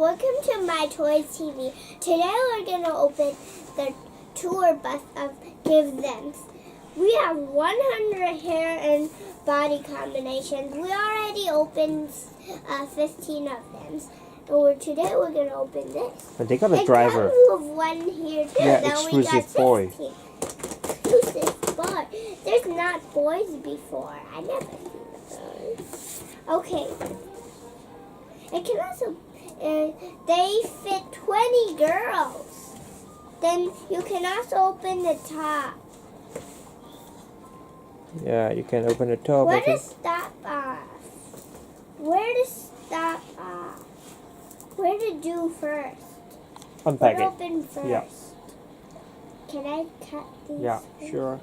welcome to myToyS TV. Today we're going to open the tour bus of Giftems. We have 100 hair and body combinations. We already opened 15 of them. Today we're going to open this. But they got a driver. It comes with one here too. Yeah, then exclusive boy. Exclusive boy. There's not boys before. I never seen those. Okay. It can also, they fit 20 girls. Then you can also open the top. Yeah, you can open the top. Where to stop off? Where to stop off? Where to do first? Unpack Where it. open first? Yeah. Can I cut these? Yeah, first? sure.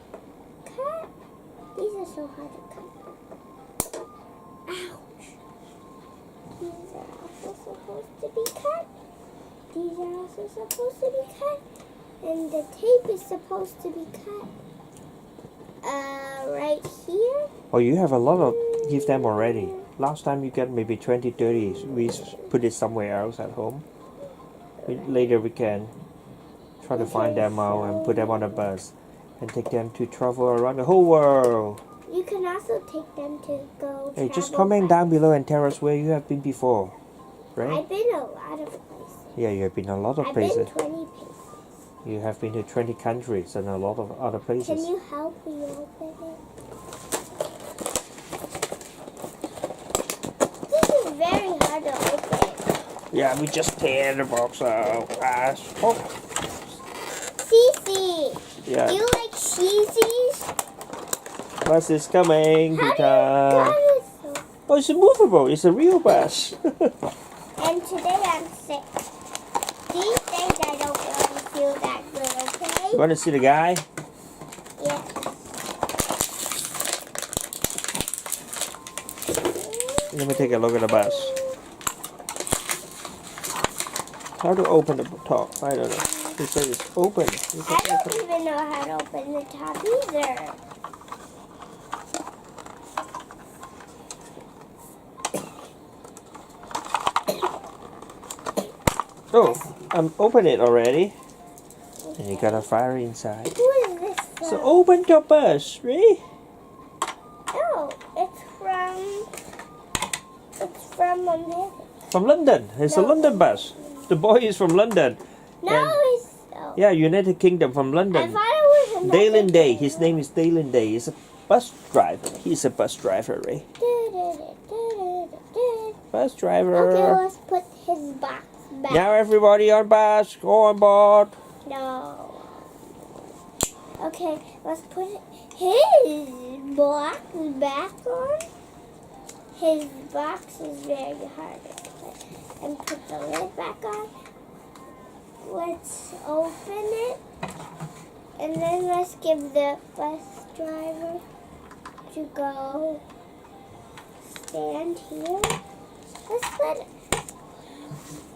Cut? These are so hard to cut. Ouch. These are also supposed to be cut. These are also supposed to be cut. And the tape is supposed to be cut. Right here. Oh, you have a lot of Giftems already. Last time you got maybe 20, 30. We put it somewhere else at home. Later we can try to find them out and put them on a bus and take them to travel around the whole world. You can also take them to go. Hey, just comment down below and tell us where you have been before, right? I've been a lot of places. Yeah, you have been a lot of I've places. been 20 places. You have been to 20 countries and a lot of other places. Can you help me open it? This is very hard to open. Yeah, we just tear the box out. Oh. Cece, Yeah. do you like cheesies? Bus is coming. How do you Peter. got it so? Oh, it's movable. It's a real bus. And today I'm sick. These days I don't really feel that good, okay? You want to see the guy? Yeah. Let me take a look at the bus. How to open the top? I don't know. It says it's open. You I can open. don't even know how to open the top either. Oh, I'm open it already. And you got a fire inside. Who is this from? So open the bus, right? Oh, it's from America. From London. It's a No. London bus. The boy is from London. No, And- it's oh. Yeah, United Kingdom from I London. thought it was another Dalen Day. thing. His name is Dalen Day. He's a bus driver. He's a bus driver, right? Bus Okay, driver. let's put his box back. Now everybody on bus. Go on board. No. Okay, let's put his box back on. His box is very hard to put. And put the lid back on. Let's open it. And then let's give the bus driver to go stand here. Let's let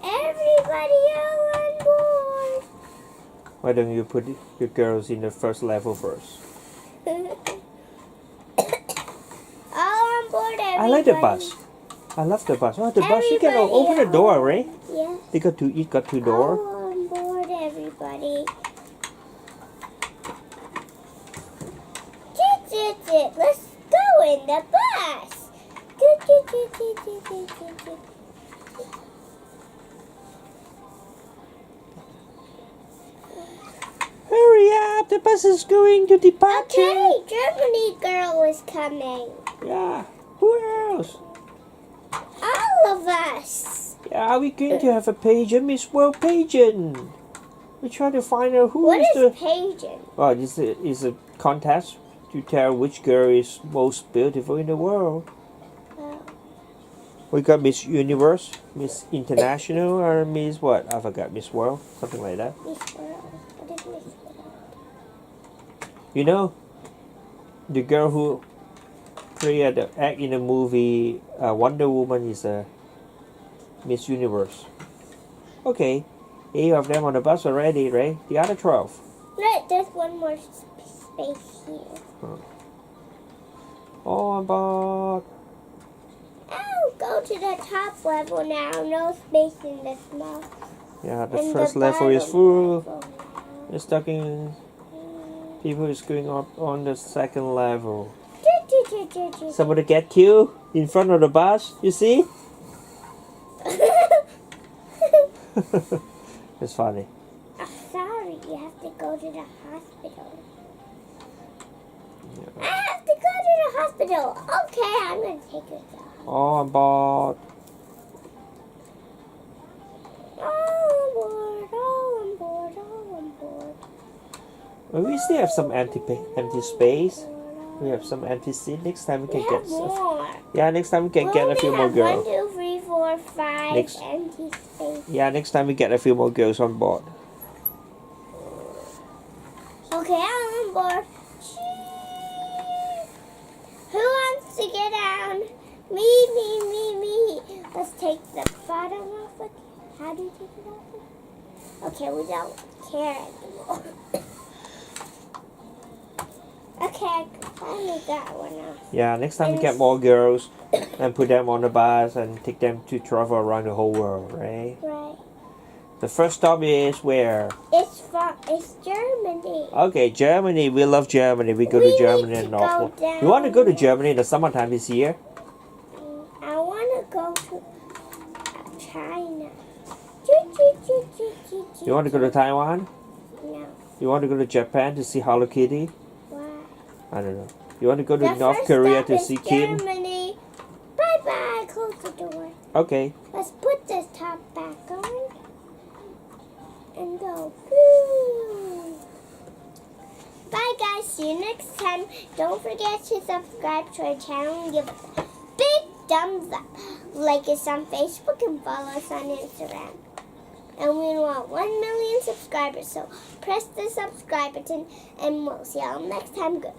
everybody out on board. Why don't you put your girls in the first level first? All on board, everybody. I like the bus. I love the bus. Oh, the bus. You can Everybody open the at door, home. right? Yes. They got two. It got two doors. All on board, everybody. Let's go in the bus. Hurry up! The bus is going to departure. Okay, Germany girl is coming. Yeah. Who else? All of us. Yeah, we're going to have a pageant, Miss World pageant. We try to find out who What is is the. pageant? Oh, this is a contest to tell which girl is most beautiful in the world. Oh. We got Miss Universe, Miss International, or Miss what? I forgot. Miss World, something like that. Miss World. What is Miss World? You know, the girl who played the act in the movie Wonder Woman is a Miss Universe. Okay, 8 of them on the bus already, right? The other 12. Look, there's one more space here. On board. Oh, go go to the top level now. No space in the small. Yeah, the And first the level is bottom full. level now. It's talking. People is going up on the second level. Somebody get killed in front of the bus. You see? It's funny. I'm sorry, you have to go to the hospital. I have to go to the hospital. Okay, I'm gonna take it off. On board. All on board, all on board, all on board. Well, we still have some empty space. We have some empty seat. Next time we We can have get. more. Yeah, next time we can get a few more We girls. have 1, 2, 3, 4, 5 Next. empty space. Yeah, next time we get a few more girls on board. Okay, I'm on board. Who wants to get down? Me. Let's take the bottom off it. How do you take it off? Okay, we don't care anymore. Okay, I finally got one off. Yeah, next time we get more girls and put them on the bus and take them to travel around the whole world, right? Right. The first stop is where? It's Germany. Okay, Germany. We love Germany. We go We to Germany need to and go North. down. You want to go to Germany in the summertime this year? I want to go to China. You want to go to Taiwan? No. You want to go to Japan to see Hello Kitty? Why? I don't know. You want to go to The North first Korea stop to is see Kim? Germany. Bye. Close the door. Okay. Let's put this top back on and go. Woo. Bye, guys. See you next time. Don't forget to subscribe to our channel and give us a big thumbs up. Like us on Facebook and follow us on Instagram. And we want 1 million subscribers, so press the subscribe button, and we'll see y'all next time. Goodbye.